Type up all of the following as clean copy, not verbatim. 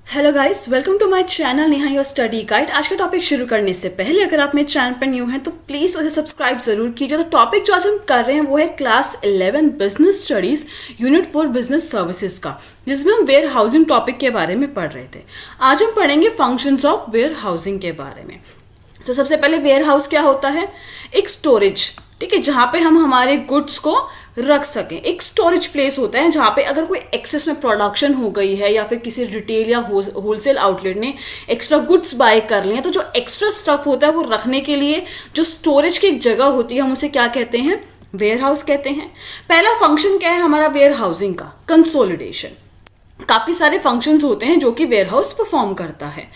Hello guys, welcome to my channel Neha your study guide. आज का topic शुरू करने से पहले अगर आप मेरे चैनल पर न्यू हैं तो प्लीज़ उसे सब्सक्राइब ज़रूर कीजिए। तो टॉपिक जो आज हम कर रहे हैं वो है class 11 business studies unit 4 business services का, जिसमें हम वेयर हाउसिंग टॉपिक के बारे में पढ़ रहे थे। आज हम पढ़ेंगे फंक्शंस ऑफ वेयर हाउसिंग के बारे में। तो सबसे पहले वेयर हाउस क्या होता है? एक स्टोरेज, ठीक है, जहाँ पे हम हमारे गुड्स को रख सकें। एक स्टोरेज प्लेस होता है जहाँ पे अगर कोई एक्सेस में प्रोडक्शन हो गई है या फिर किसी रिटेल या होलसेल आउटलेट ने एक्स्ट्रा गुड्स बाय कर लिए हैं, तो जो एक्स्ट्रा स्टफ होता है वो रखने के लिए जो स्टोरेज की एक जगह होती है हम उसे क्या कहते हैं? वेयर हाउस कहते हैं। पहला फंक्शन क्या है हमारा वेयर हाउसिंग का? कंसोलिडेशन। काफ़ी सारे फंक्शंस होते हैं जो कि वेयर हाउस परफॉर्म करता है।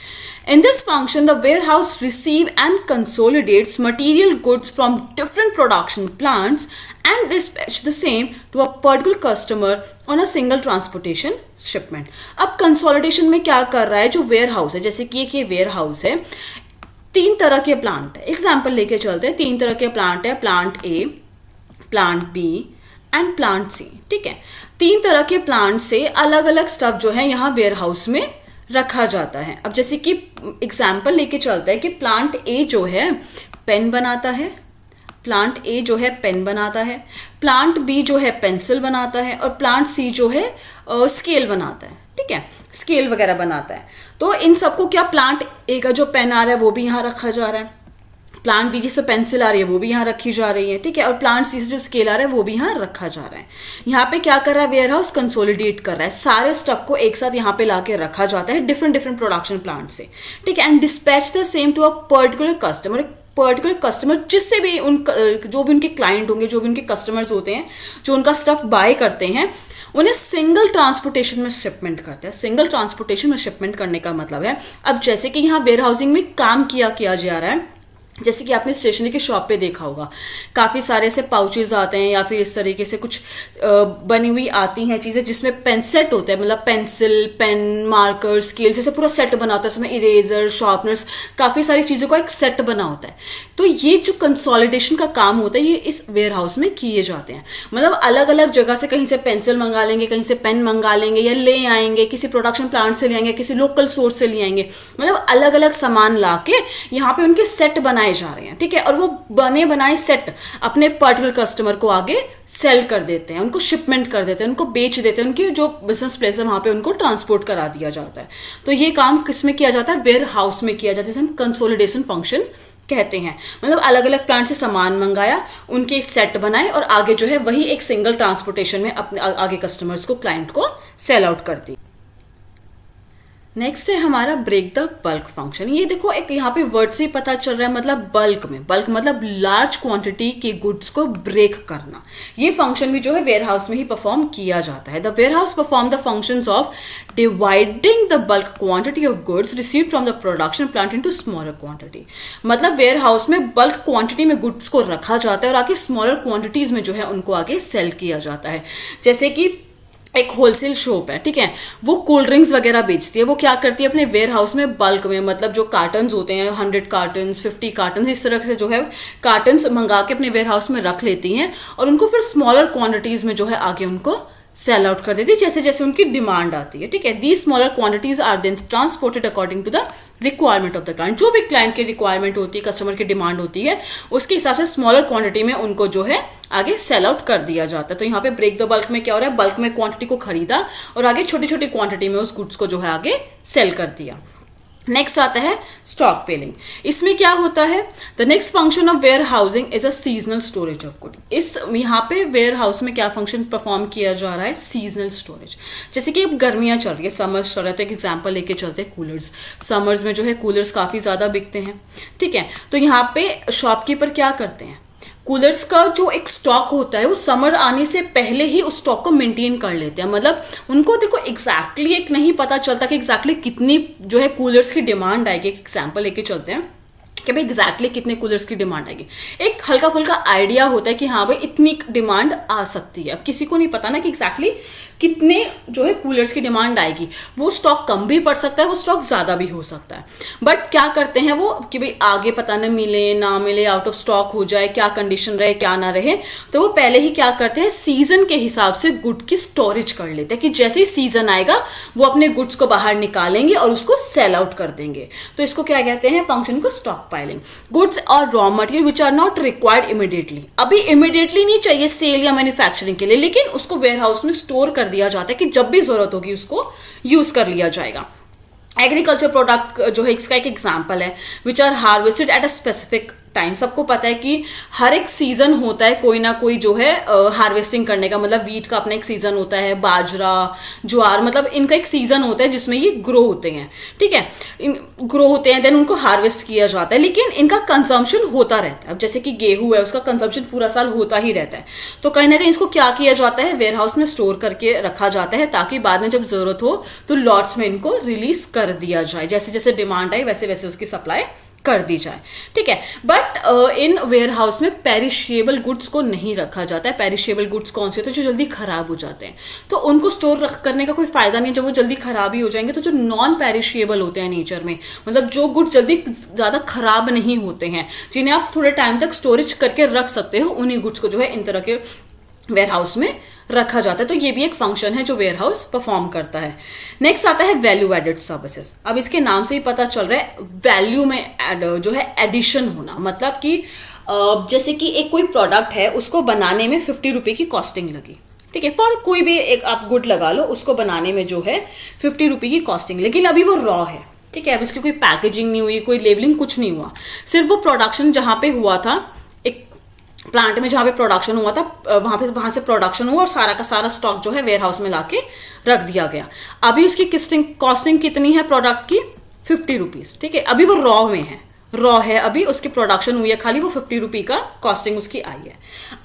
In this function, the warehouse receive and consolidates material goods from different production plants and dispatch the same to a particular customer on a single transportation shipment. अब consolidation में क्या कर रहा है? जो warehouse है, जैसे कि एक ये warehouse है, तीन तरह के प्लांट है। एग्जाम्पल लेके चलते हैं। तीन तरह के प्लांट है, plant A, plant B and plant C. ठीक है, तीन तरह के प्लांट से अलग अलग स्टफ जो है यहाँ वेयर हाउस में रखा जाता है। अब जैसे कि एग्जाम्पल लेके चलते हैं कि प्लांट ए जो है पेन बनाता है, प्लांट ए जो है पेन बनाता है, प्लांट बी जो है पेंसिल बनाता है और प्लांट सी जो है स्केल बनाता है। ठीक है, स्केल वगैरह बनाता है। तो इन सबको क्या, प्लांट ए का जो पेन आ रहा है वो भी यहाँ रखा जा रहा है, प्लांट बी जिससे पेंसिल आ रही है वो भी यहाँ रखी जा रही है। ठीक है, और प्लांट सी से जो स्केल आ रहा है वो भी यहाँ रखा जा रहा है। यहाँ पे क्या कर रहा है वेयर हाउस? कंसोलिडेट कर रहा है। सारे स्टफ को एक साथ यहाँ पे लाके रखा जाता है डिफरेंट डिफरेंट प्रोडक्शन प्लांट से। ठीक है, and dispatch the same to a particular customer. Particular customer जिससे भी जो भी उनके क्लाइंट होंगे, जो भी उनके कस्टमर्स होते हैं, जो उनका स्टफ बाय करते हैं, उन्हें सिंगल ट्रांसपोर्टेशन में शिपमेंट करते हैं। सिंगल ट्रांसपोर्टेशन में शिपमेंट करने का मतलब है, अब जैसे कि यहाँ वेयर हाउसिंग में काम किया जा रहा है, जैसे कि आपने स्टेशनरी की शॉप पे देखा होगा, काफ़ी सारे ऐसे पाउचेज आते हैं या फिर इस तरीके से कुछ बनी हुई आती हैं चीज़ें जिसमें पेन सेट होता है, मतलब पेंसिल, पेन, मार्कर, स्केल, जैसे पूरा सेट बना होता है। उसमें इरेजर, शार्पनर्स, काफ़ी सारी चीज़ों का एक सेट बना होता है। तो ये जो कंसोलिडेशन का काम होता है ये इस वेयर हाउस में किए जाते हैं। मतलब अलग अलग जगह से, कहीं से पेंसिल मंगा लेंगे, कहीं से पेन मंगा लेंगे या ले आएंगे, किसी प्रोडक्शन प्लांट से ले आएंगे, किसी लोकल सोर्स से ले आएंगे, मतलब अलग अलग सामान ला के यहाँ पे उनके सेट बनाए जा रहे हैं। ठीक है, और वो बने बनाए सेट अपने पर्टिकुलर कस्टमर को आगे सेल कर देते हैं, उनको शिपमेंट कर देते हैं, उनको बेच देते हैं, उनकी जो बिजनेस प्लेस है वहां पे उनको ट्रांसपोर्ट करा दिया जाता है। तो ये काम किस में किया जाता है? वेयर हाउस में किया जाता है, जिसे हम कंसोलिडेशन फंक्शन कहते हैं। मतलब अलग अलग प्लांट से सामान मंगाया, उनके सेट बनाए और आगे जो है वही एक सिंगल ट्रांसपोर्टेशन में अपने आगे कस्टमर्स को, क्लाइंट को सेल आउट कर दी। नेक्स्ट है हमारा ब्रेक द बल्क फंक्शन। ये देखो, एक यहाँ पे वर्ड से ही पता चल रहा है, मतलब बल्क में, बल्क मतलब लार्ज क्वांटिटी के गुड्स को ब्रेक करना। ये फंक्शन भी जो है वेयर हाउस में ही परफॉर्म किया जाता है। The warehouse perform the functions of dividing the bulk quantity of goods received from the production plant into smaller quantity. मतलब वेयर हाउस में बल्क क्वांटिटी में गुड्स को रखा जाता है और आगे स्मॉलर क्वांटिटीज में जो है उनको आगे सेल किया जाता है। जैसे कि एक होलसेल शॉप है, ठीक है, वो कोल्ड ड्रिंक्स वगैरह बेचती है। वो क्या करती है अपने वेयर हाउस में बल्क में, मतलब जो कार्टन्स होते हैं 100 कार्टन्स, 50 कार्टन्स, इस तरह से जो है कार्टन्स मंगा के अपने वेयर हाउस में रख लेती हैं और उनको फिर स्मॉलर क्वांटिटीज में जो है आगे उनको सेल आउट कर देती है जैसे जैसे उनकी डिमांड आती है। ठीक है, the smaller quantities are then transported according to the requirement of the client. जो भी क्लाइंट की रिक्वायरमेंट होती है, कस्टमर की डिमांड होती है, उसके हिसाब से स्मॉलर क्वांटिटी में उनको जो है आगे सेल आउट कर दिया जाता है। तो यहाँ पे ब्रेक द बल्क में क्या हो रहा है? बल्क में क्वांटिटी को खरीदा और आगे छोटी छोटी क्वांटिटी में उस गुड्स को जो है आगे सेल कर दिया। नेक्स्ट आता है स्टॉक पेलिंग। इसमें क्या होता है? The next function of warehousing is a seasonal storage of good. इस यहाँ पे वेयर हाउस में क्या फंक्शन परफॉर्म किया जा रहा है? Seasonal storage. जैसे कि अब गर्मियाँ चल रही है, समर्स चल रहा है, तो एक एग्जाम्पल लेके चलते हैं कूलर्स। समर्स में जो है कूलर्स काफ़ी ज़्यादा बिकते हैं। ठीक है, तो यहाँ पे शॉपकीपर क्या करते हैं? कूलर्स का जो एक स्टॉक होता है वो समर आने से पहले ही उस स्टॉक को मेंटेन कर लेते हैं। मतलब उनको देखो एग्जैक्टली एक नहीं पता चलता कि एग्जैक्टली कितनी जो है कूलर्स की डिमांड आएगी। एक एग्जांपल लेके चलते हैं कि भाई एग्जैक्टली कितने कूलर्स की डिमांड आएगी। एक हल्का फुल्का आइडिया होता है कि हाँ भाई इतनी डिमांड आ सकती है। अब किसी को नहीं पता ना कि एग्जैक्टली कितने जो है कूलर्स की डिमांड आएगी। वो स्टॉक कम भी पड़ सकता है, वो स्टॉक ज़्यादा भी हो सकता है। बट क्या करते हैं वो कि भाई आगे पता ना मिले ना मिले, आउट ऑफ स्टॉक हो जाए, क्या कंडीशन रहे क्या ना रहे, तो वो पहले ही क्या करते हैं सीजन के हिसाब से गुड की स्टोरेज कर लेते हैं कि जैसे ही सीजन आएगा वो अपने गुड्स को बाहर निकालेंगे और उसको सेल आउट कर देंगे। तो इसको क्या कहते हैं, फंक्शन को स्टॉक पाइलिंग। गुड्स और raw material which are not required immediately, अभी इमीडिएटली नहीं चाहिए सेल या मैन्युफैक्चरिंग के लिए, लेकिन उसको वेयर हाउस में स्टोर कर दिया जाता है कि जब भी जरूरत होगी उसको यूज कर लिया जाएगा। एग्रीकल्चर प्रोडक्ट जो है इसका एक एग्जाम्पल है, which are harvested at a specific time. सबको पता है कि हर एक सीजन होता है कोई ना कोई जो है हार्वेस्टिंग करने का, मतलब वीट का अपना एक सीजन होता है, बाजरा ज्वार, मतलब इनका एक सीजन होता है जिसमें ये ग्रो होते हैं, ठीक है, ग्रो होते हैं, देन उनको हार्वेस्ट किया जाता है, लेकिन इनका कंजम्पशन होता रहता है। अब जैसे कि गेहूं है उसका कंजम्पशन पूरा साल होता ही रहता है, तो कहीं ना कहीं इसको क्या किया जाता है, वेयर हाउस में स्टोर करके रखा जाता है ताकि बाद में जब जरूरत हो तो लॉट्स में इनको रिलीज कर दिया जाए, जैसे जैसे डिमांड आई वैसे वैसे उसकी सप्लाई कर दी जाए, ठीक है। बट इन वेयर हाउस में पेरिशेबल गुड्स को नहीं रखा जाता है। पेरिशेबल गुड्स कौन से होते हैं, जो जल्दी खराब हो जाते हैं, तो उनको स्टोर करने का कोई फायदा नहीं है जब वो जल्दी खराब ही हो जाएंगे। तो जो नॉन पेरिशेबल होते हैं नेचर में, मतलब जो गुड्स जल्दी ज़्यादा खराब नहीं होते हैं, जिन्हें आप थोड़े टाइम तक स्टोरेज करके रख सकते हो, उन्हीं गुड्स को जो है इन तरह के वेयर हाउस में रखा जाता है। तो ये भी एक फंक्शन है जो वेयर हाउस परफॉर्म करता है। नेक्स्ट आता है वैल्यू एडेड सर्विसेज। अब इसके नाम से ही पता चल रहा है वैल्यू में जो है एडिशन होना, मतलब कि जैसे कि एक कोई प्रोडक्ट है उसको बनाने में 50 रुपये की कॉस्टिंग लगी, ठीक है, फॉर कोई भी एक आप गुड लगा लो, उसको बनाने में जो है 50 रुपये की कॉस्टिंग, लेकिन अभी वो रॉ है, ठीक है, अब इसकी कोई पैकेजिंग नहीं हुई, कोई लेबलिंग, कुछ नहीं हुआ, सिर्फ वो प्रोडक्शन जहाँ पे हुआ था, एक प्लांट में जहाँ पे प्रोडक्शन हुआ था वहाँ से प्रोडक्शन हुआ और सारा का सारा स्टॉक जो है वेयर हाउस में लाके रख दिया गया। अभी उसकी कॉस्टिंग कितनी है प्रोडक्ट की, 50 रुपीज़, ठीक है, अभी वो रॉ में है, रॉ है, अभी उसकी प्रोडक्शन हुई है, खाली वो 50 रुपये का कॉस्टिंग उसकी आई है।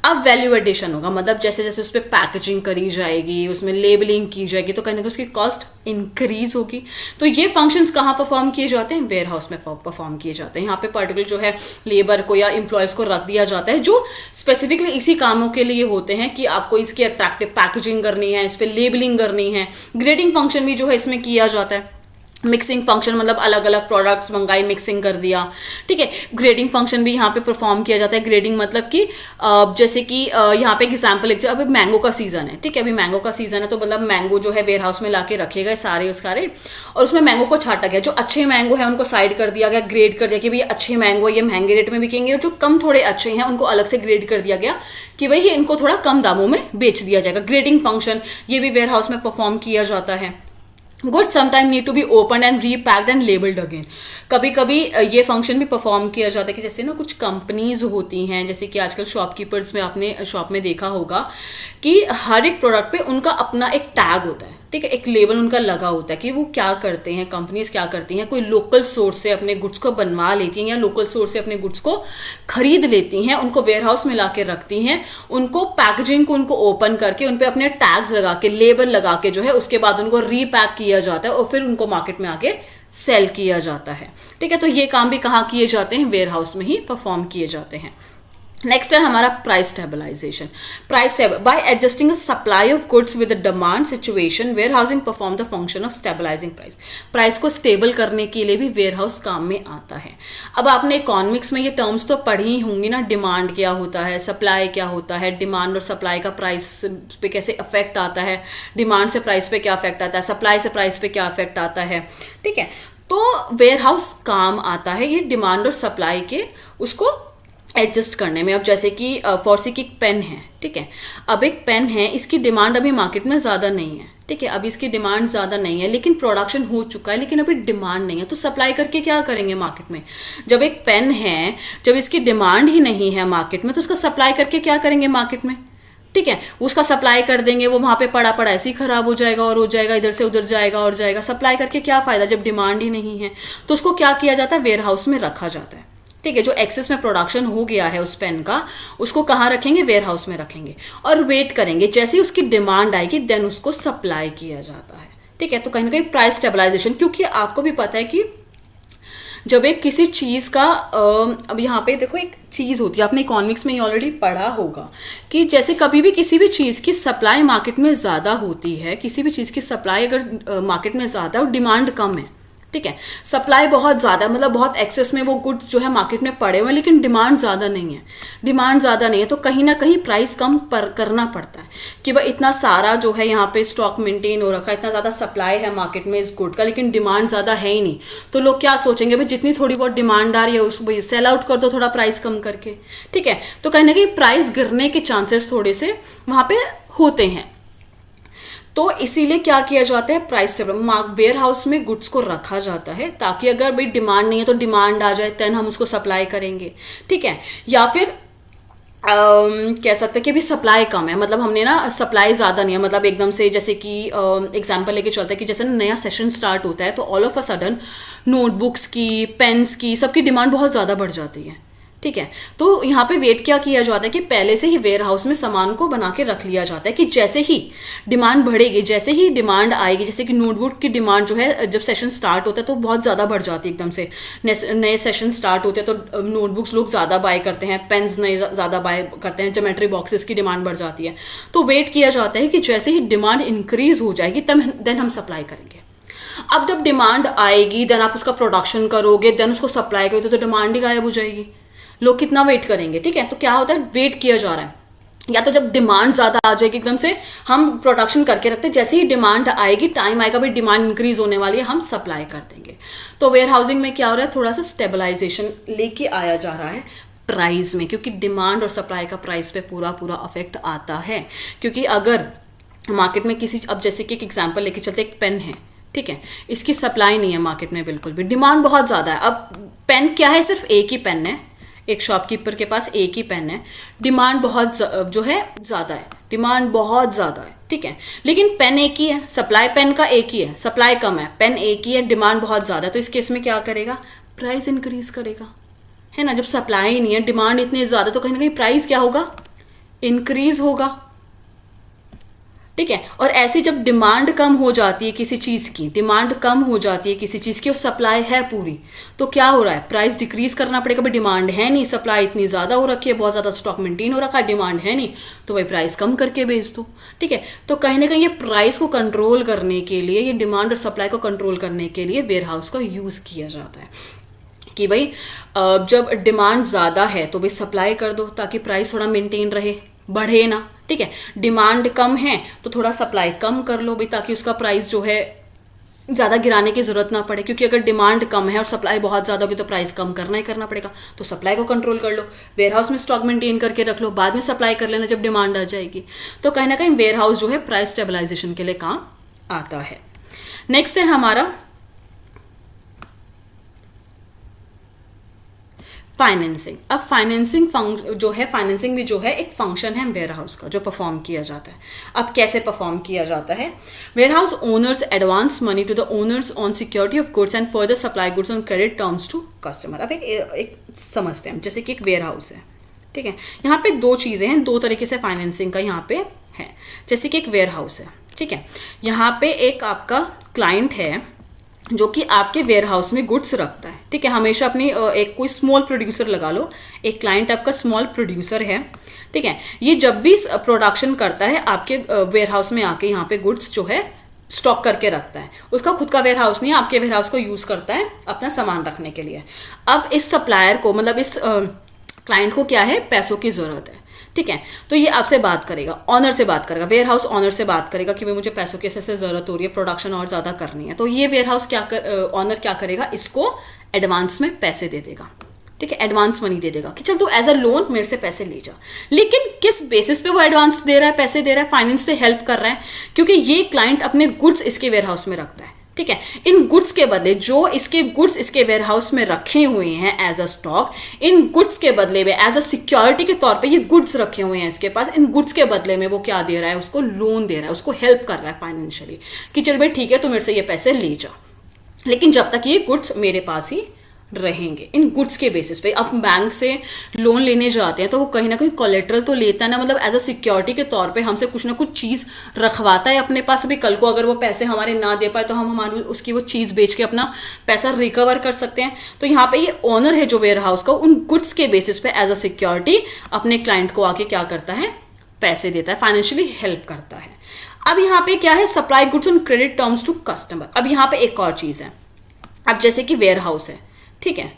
अब वैल्यू एडिशन होगा, मतलब जैसे जैसे उस पर पैकेजिंग करी जाएगी, उसमें लेबलिंग की जाएगी, तो कहीं ना कहीं उसकी कॉस्ट इंक्रीज होगी। तो ये फंक्शंस कहाँ परफॉर्म किए जाते हैं, वेयर हाउस में परफॉर्म किए जाते हैं। यहाँ पे पर्टिकुलर जो है लेबर को या एम्प्लॉयज़ को रख दिया जाता है जो स्पेसिफिकली इसी कामों के लिए होते हैं कि आपको इसकी अट्रैक्टिव पैकेजिंग करनी है, इस पर लेबलिंग करनी है। ग्रेडिंग फंक्शन भी जो है इसमें किया जाता है। मिक्सिंग फंक्शन मतलब अलग अलग प्रोडक्ट्स मंगाई, मिक्सिंग कर दिया, ठीक है। ग्रेडिंग फंक्शन भी यहाँ पे परफॉर्म किया जाता है। ग्रेडिंग मतलब कि जैसे कि यहाँ पे एग्जाम्पल, अभी मैंगो का सीजन है, ठीक है, अभी मैंगो का सीजन है, तो मतलब मैंगो जो है वेयर हाउस में लाके रखे गए सारे और उसमें मैंगो को छाटा गया। जो अच्छे मैंगो है उनको साइड कर दिया गया, ग्रेड कर दिया कि भाई अच्छे मैंगो ये महंगे रेट में बिकेंगे, और जो कम थोड़े अच्छे हैं उनको अलग से ग्रेड कर दिया गया कि भाई इनको थोड़ा कम दामों में बेच दिया जाएगा। ग्रेडिंग फंक्शन ये भी वेयर हाउस में परफॉर्म किया जाता है। Goods sometime need to be open and repacked and labelled again. कभी कभी ये फंक्शन भी परफॉर्म किया जाता है कि जैसे ना कुछ कंपनीज होती हैं, जैसे कि आजकल शॉपकीपर्स में आपने शॉप में देखा होगा कि हर एक प्रोडक्ट पे उनका अपना एक टैग होता है, ठीक है, एक लेबल उनका लगा होता है कि वो क्या करते हैं, कंपनीज क्या करती हैं। कोई लोकल सोर्स से अपने गुड्स को बनवा लेती हैं या लोकल सोर्स से अपने गुड्स को खरीद लेती हैं, उनको वेयर हाउस में ला के रखती हैं, उनको पैकेजिंग को उनको ओपन करके उन पे अपने टैग्स लगा के, लेबल लगा के जो है उसके बाद उनको रीपैक किया जाता है और फिर उनको मार्केट में आके सेल किया जाता है, ठीक है। तो ये काम भी कहाँ किए जाते हैं, वेयर हाउस में ही परफॉर्म किए जाते हैं। नेक्स्ट है हमारा price stabilization. Price by adjusting supply of goods with the demand situation, warehousing perform the function of stabilizing price. Price को स्टेबल करने के लिए भी वेयर हाउस काम में आता है। अब आपने इकोनॉमिक्स में ये टर्म्स तो पढ़ी ही होंगी ना, डिमांड क्या होता है, सप्लाई क्या होता है, डिमांड और सप्लाई का प्राइस पे कैसे अफेक्ट आता है, डिमांड से प्राइस पे क्या अफेक्ट आता है, सप्लाई से प्राइस पे क्या अफेक्ट आता है, ठीक है। तो वेयर हाउस काम आता है ये डिमांड और सप्लाई के उसको एडजस्ट करने में। अब जैसे कि फॉर्सी की एक पेन है, ठीक है, अब एक पेन है, इसकी डिमांड अभी मार्केट में ज़्यादा नहीं है, ठीक है, अभी इसकी डिमांड ज़्यादा नहीं है, लेकिन प्रोडक्शन हो चुका है, लेकिन अभी डिमांड नहीं है, तो सप्लाई करके क्या करेंगे मार्केट में। जब एक पेन है, जब इसकी डिमांड ही नहीं है मार्केट में, तो उसका सप्लाई करके क्या करेंगे मार्केट में, ठीक है, उसका सप्लाई कर देंगे, वो वहाँ पे पड़ा पड़ा ऐसे ही खराब हो जाएगा और हो जाएगा, इधर से उधर जाएगा और जाएगा। सप्लाई करके क्या फ़ायदा जब डिमांड ही नहीं है। तो उसको क्या किया जाता है, वेयर हाउस में रखा जाता है, ठीक है। जो एक्सेस में प्रोडक्शन हो गया है उस पेन का, उसको कहाँ रखेंगे, वेयर हाउस में रखेंगे और वेट करेंगे, जैसे ही उसकी डिमांड आएगी देन उसको सप्लाई किया जाता है, ठीक है। तो कहीं ना कहीं प्राइस स्टेबलाइजेशन, क्योंकि आपको भी पता है कि जब एक किसी चीज़ का अब यहाँ पे देखो एक चीज़ होती है, आपने इकोनॉमिक्स में ये ऑलरेडी पढ़ा होगा कि जैसे कभी भी किसी भी चीज़ की सप्लाई मार्केट में ज़्यादा होती है, किसी भी चीज़ की सप्लाई अगर मार्केट में ज़्यादा और डिमांड कम है, ठीक है, सप्लाई बहुत ज़्यादा मतलब बहुत एक्सेस में वो गुड्स जो है मार्केट में पड़े हुए हैं, लेकिन डिमांड ज़्यादा नहीं है, डिमांड ज़्यादा नहीं है, तो कहीं ना कहीं प्राइस कम करना पड़ता है कि भाई इतना सारा जो है यहाँ पे स्टॉक मेंटेन हो रखा है, इतना ज़्यादा सप्लाई है मार्केट में इस गुड का, लेकिन डिमांड ज़्यादा है ही नहीं, तो लोग क्या सोचेंगे भाई जितनी थोड़ी बहुत डिमांड आ रही है उसको भाई सेल आउट कर दो थोड़ा प्राइस कम करके, ठीक है, तो कहीं ना कहीं प्राइस गिरने के चांसेस थोड़े से वहाँ पे होते हैं। तो इसीलिए क्या किया जाता है, प्राइस टेबल वेयर हाउस में गुड्स को रखा जाता है ताकि अगर भाई डिमांड नहीं है तो डिमांड आ जाए, देन हम उसको सप्लाई करेंगे, ठीक है, या फिर कह सकते हैं कि अभी सप्लाई कम है, मतलब हमने ना सप्लाई ज़्यादा नहीं है, मतलब एकदम से जैसे कि एग्जांपल लेके चलते हैं कि जैसे नया सेशन स्टार्ट होता है तो all of a sudden notebooks की, पेन्स की, सबकी डिमांड बहुत ज़्यादा बढ़ जाती है, ठीक है, तो यहाँ पे वेट क्या किया जाता है कि पहले से ही वेयर हाउस में सामान को बना के रख लिया जाता है कि जैसे ही डिमांड बढ़ेगी, जैसे ही डिमांड आएगी, जैसे कि नोटबुक की डिमांड जो है जब सेशन स्टार्ट होता है तो बहुत ज़्यादा बढ़ जाती है एकदम से, नए सेशन स्टार्ट होते हैं तो नोटबुक्स लोग ज़्यादा बाय करते हैं, पेन्स नए ज़्यादा बाय करते हैं, ज्योमेट्री बॉक्सेस की डिमांड बढ़ जाती है, तो वेट किया जाता है कि जैसे ही डिमांड इंक्रीज हो जाएगी तब देन हम सप्लाई करेंगे। अब जब डिमांड आएगी देन आप उसका प्रोडक्शन करोगे, देन उसको सप्लाई करोगे, तो डिमांड ही गायब हो जाएगी, लोग कितना वेट करेंगे, ठीक है, तो क्या होता है वेट किया जा रहा है, या तो जब डिमांड ज़्यादा आ जाएगी एकदम से हम प्रोडक्शन करके रखते हैं, जैसे ही डिमांड आएगी, टाइम आएगा भाई डिमांड इंक्रीज होने वाली है, हम सप्लाई कर देंगे। तो वेयर हाउसिंग में क्या हो रहा है, थोड़ा सा स्टेबलाइजेशन लेके आया जा रहा है प्राइस में, क्योंकि डिमांड और सप्लाई का प्राइस पे पूरा अफेक्ट आता है। क्योंकि अगर मार्केट में किसी, अब जैसे कि एक एग्जाम्पल लेके चलते, एक पेन है, ठीक है, इसकी सप्लाई नहीं है मार्केट में बिल्कुल भी, डिमांड बहुत ज़्यादा है। अब पेन क्या है, सिर्फ एक ही पेन है, एक शॉपकीपर के पास एक ही पेन है, डिमांड बहुत जो है ज़्यादा है, डिमांड बहुत ज़्यादा है, ठीक है, लेकिन पेन एक ही है, सप्लाई पेन का एक ही है, सप्लाई कम है, पेन एक ही है, डिमांड बहुत ज़्यादा है, तो इस केस में क्या करेगा, प्राइस इंक्रीज करेगा, है ना, जब सप्लाई नहीं है, डिमांड इतनी ज़्यादा, तो कहीं ना कहीं प्राइस क्या होगा, इंक्रीज होगा, ठीक है। और ऐसी जब डिमांड कम हो जाती है किसी चीज़ की, डिमांड कम हो जाती है किसी चीज़ की और सप्लाई है पूरी, तो क्या हो रहा है, प्राइस डिक्रीज करना पड़ेगा, भाई डिमांड है नहीं, सप्लाई इतनी ज़्यादा हो रखी है, बहुत ज़्यादा स्टॉक मेंटेन हो रखा है, डिमांड है नहीं, तो भाई प्राइस कम करके बेच दो, ठीक है। तो कहीं ना कहीं ये प्राइस को कंट्रोल करने के लिए, ये डिमांड और सप्लाई को कंट्रोल करने के लिए वेयर हाउस का यूज़ किया जाता है कि भाई जब डिमांड ज़्यादा है तो भाई सप्लाई कर दो ताकि प्राइस थोड़ा मेंटेन रहे, बढ़े ना, ठीक है। डिमांड कम है तो थोड़ा सप्लाई कम कर लो भाई, ताकि उसका प्राइस जो है ज़्यादा गिराने की ज़रूरत ना पड़े, क्योंकि अगर डिमांड कम है और सप्लाई बहुत ज़्यादा होगी तो प्राइस कम करना ही करना पड़ेगा, तो सप्लाई को कंट्रोल कर लो, वेयर हाउस में स्टॉक मेंटेन करके रख लो, बाद में सप्लाई कर लेना जब डिमांड आ जाएगी। तो कहीं ना कहीं वेयर हाउस जो है प्राइस स्टेबलाइजेशन के लिए काम आता है। नेक्स्ट है हमारा फाइनेंसिंग। अब फाइनेंसिंग जो है, फाइनेंसिंग भी जो है एक फंक्शन है वेयर हाउस का जो परफॉर्म किया जाता है। अब कैसे परफॉर्म किया जाता है, warehouse owners advance money to the owners on security of goods and further supply goods on credit terms to customer. अब एक समझते हैं, जैसे कि एक वेयर हाउस है, ठीक है, यहाँ पे दो चीज़ें हैं, दो तरीके से फाइनेंसिंग का यहाँ पे है। जैसे कि एक वेयर हाउस है, ठीक है, यहाँ पे एक आपका क्लाइंट है जो कि आपके वेयर हाउस में गुड्स रखता है, ठीक है, हमेशा अपनी एक कोई स्मॉल प्रोड्यूसर लगा लो, एक क्लाइंट आपका स्मॉल प्रोड्यूसर है, ठीक है, ये जब भी प्रोडक्शन करता है आपके वेयर हाउस में आके यहाँ पे गुड्स जो है स्टॉक करके रखता है, उसका खुद का वेयर हाउस नहीं है, आपके वेयर हाउस को यूज़ करता है अपना सामान रखने के लिए। अब इस सप्लायर को, मतलब इस क्लाइंट को क्या है, पैसों की ज़रूरत है, ठीक है, तो ये आपसे बात करेगा, ऑनर से बात करेगा, वेयर हाउस ऑनर से बात करेगा कि भाई मुझे पैसों की ऐसे ज़रूरत हो रही है, प्रोडक्शन और ज़्यादा करनी है। तो ये वेयर हाउस ऑनर क्या करेगा, इसको एडवांस में पैसे दे देगा, ठीक है, एडवांस मनी दे देगा कि चल तू एज अ लोन मेरे से पैसे ले जा। लेकिन किस बेसिस पे वो एडवांस दे रहा है, पैसे दे रहा है, फाइनेंस से हेल्प कर रहा है, क्योंकि ये क्लाइंट अपने गुड्स इसके वेयर हाउस में रखता है, ठीक है, इन गुड्स के बदले जो इसके गुड्स इसके वेयर हाउस में रखे हुए हैं एज अ स्टॉक, इन गुड्स के बदले में एज अ सिक्योरिटी के तौर पे ये गुड्स रखे हुए हैं इसके पास, इन गुड्स के बदले में वो क्या दे रहा है, उसको लोन दे रहा है, उसको हेल्प कर रहा है फाइनेंशियली कि चल भाई ठीक है तो मेरे से ये पैसे ले जा, लेकिन जब तक ये गुड्स मेरे पास ही रहेंगे इन गुड्स के बेसिस पे। अब बैंक से लोन लेने जाते हैं तो वो कहीं ना कहीं कोलेट्रल तो लेता है ना, मतलब एज अ सिक्योरिटी के तौर पे हमसे कुछ ना कुछ चीज़ रखवाता है अपने पास भी। कल को अगर वो पैसे हमारे ना दे पाए तो हम हमारी उसकी वो चीज़ बेच के अपना पैसा रिकवर कर सकते हैं। तो यहाँ पे ये ओनर है जो वेयर हाउस का, उन गुड्स के बेसिस पे एज अ सिक्योरिटी अपने क्लाइंट को आके क्या करता है, पैसे देता है, फाइनेंशियली हेल्प करता है। अब यहाँ पे क्या है, supply goods on credit terms to customer. अब यहाँ पे एक और चीज़ है, अब जैसे कि वेयर हाउस है, ठीक है।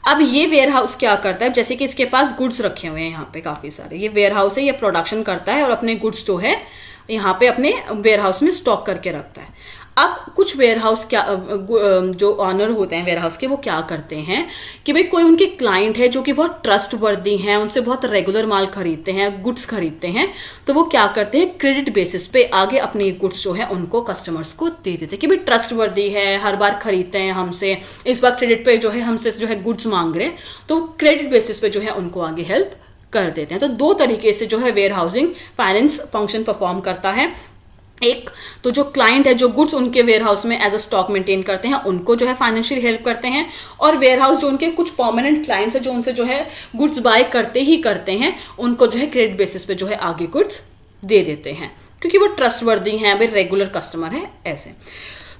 अब ये वेयर हाउस क्या करता है, जैसे कि इसके पास गुड्स रखे हुए हैं यहाँ पे काफ़ी सारे, ये वेयर हाउस है, ये प्रोडक्शन करता है और अपने गुड्स जो है यहाँ पे अपने वेयर हाउस में स्टॉक करके रखता है। अब कुछ वेयर हाउस क्या जो ऑनर होते हैं वेयर हाउस के, वो क्या करते हैं कि भाई कोई उनके क्लाइंट है जो कि बहुत ट्रस्ट वर्दी हैं, उनसे बहुत रेगुलर माल खरीदते हैं, गुड्स खरीदते हैं, तो वो क्या करते हैं क्रेडिट बेसिस पे आगे अपने गुड्स जो है उनको कस्टमर्स को दे देते हैं कि भाई ट्रस्ट वर्दी है, हर बार खरीदते हैं हमसे, इस बार क्रेडिट पे जो है हमसे जो है गुड्स मांग रहे हैं, तो क्रेडिट बेसिस पे जो है उनको आगे हेल्प कर देते हैं। तो दो तरीके से जो है warehousing finance function perform करता है। एक तो जो क्लाइंट है, जो गुड्स उनके वेयर हाउस में एज अ स्टॉक मेंटेन करते हैं, उनको जो है फाइनेंशियल हेल्प करते हैं, और वेयर हाउस जो उनके कुछ परमानेंट क्लाइंट्स है जो उनसे जो है गुड्स बाय करते ही करते हैं, उनको जो है क्रेडिट बेसिस पे जो है आगे गुड्स दे देते हैं क्योंकि वो ट्रस्ट वर्दी हैं, भाई रेगुलर कस्टमर है ऐसे।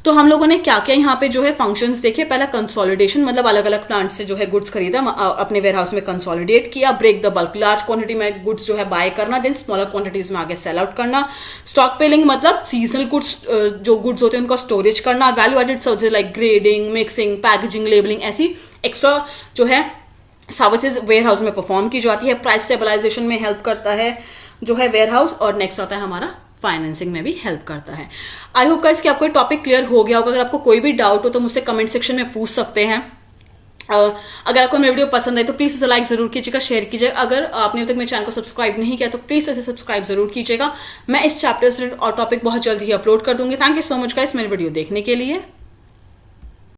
तो हम लोगों ने क्या किया यहाँ पे जो है फंक्शंस देखे। पहला कंसोलिडेशन, मतलब अलग अलग प्लांट से जो है गुड्स खरीदा, अपने वेयर हाउस में कंसोलिडेट किया। Break the bulk, large quantity में गुड्स जो है बाय करना, देन स्मॉलर क्वांटिटीज में आगे सेल आउट करना। स्टॉक पेलिंग मतलब सीजनल गुड्स जो गुड्स होते हैं उनका स्टोरेज करना। Value added services like grading, mixing, packaging, labelling, ऐसी एक्स्ट्रा जो है सर्विसेज वेयर हाउस में परफॉर्म की जाती है। प्राइस स्टेबलाइजेशन में हेल्प करता है जो है वेयर हाउस, और नेक्स्ट आता है हमारा फाइनेंसिंग में भी हेल्प करता है। आई होप गाइस कि आपको टॉपिक क्लियर हो गया होगा। अगर आपको कोई भी डाउट हो तो मुझसे कमेंट सेक्शन में पूछ सकते हैं। अगर आपको मेरी वीडियो पसंद आई तो प्लीज़ उसे लाइक ज़रूर कीजिएगा, शेयर कीजिएगा। अगर आपने अभी तक मेरे चैनल को सब्सक्राइब नहीं किया तो प्लीज़ इसे सब्सक्राइब ज़रूर कीजिएगा। मैं इस चैप्टर से और टॉपिक बहुत जल्दी ही अपलोड कर दूंगी। Thank you so much guys मेरी वीडियो देखने के लिए।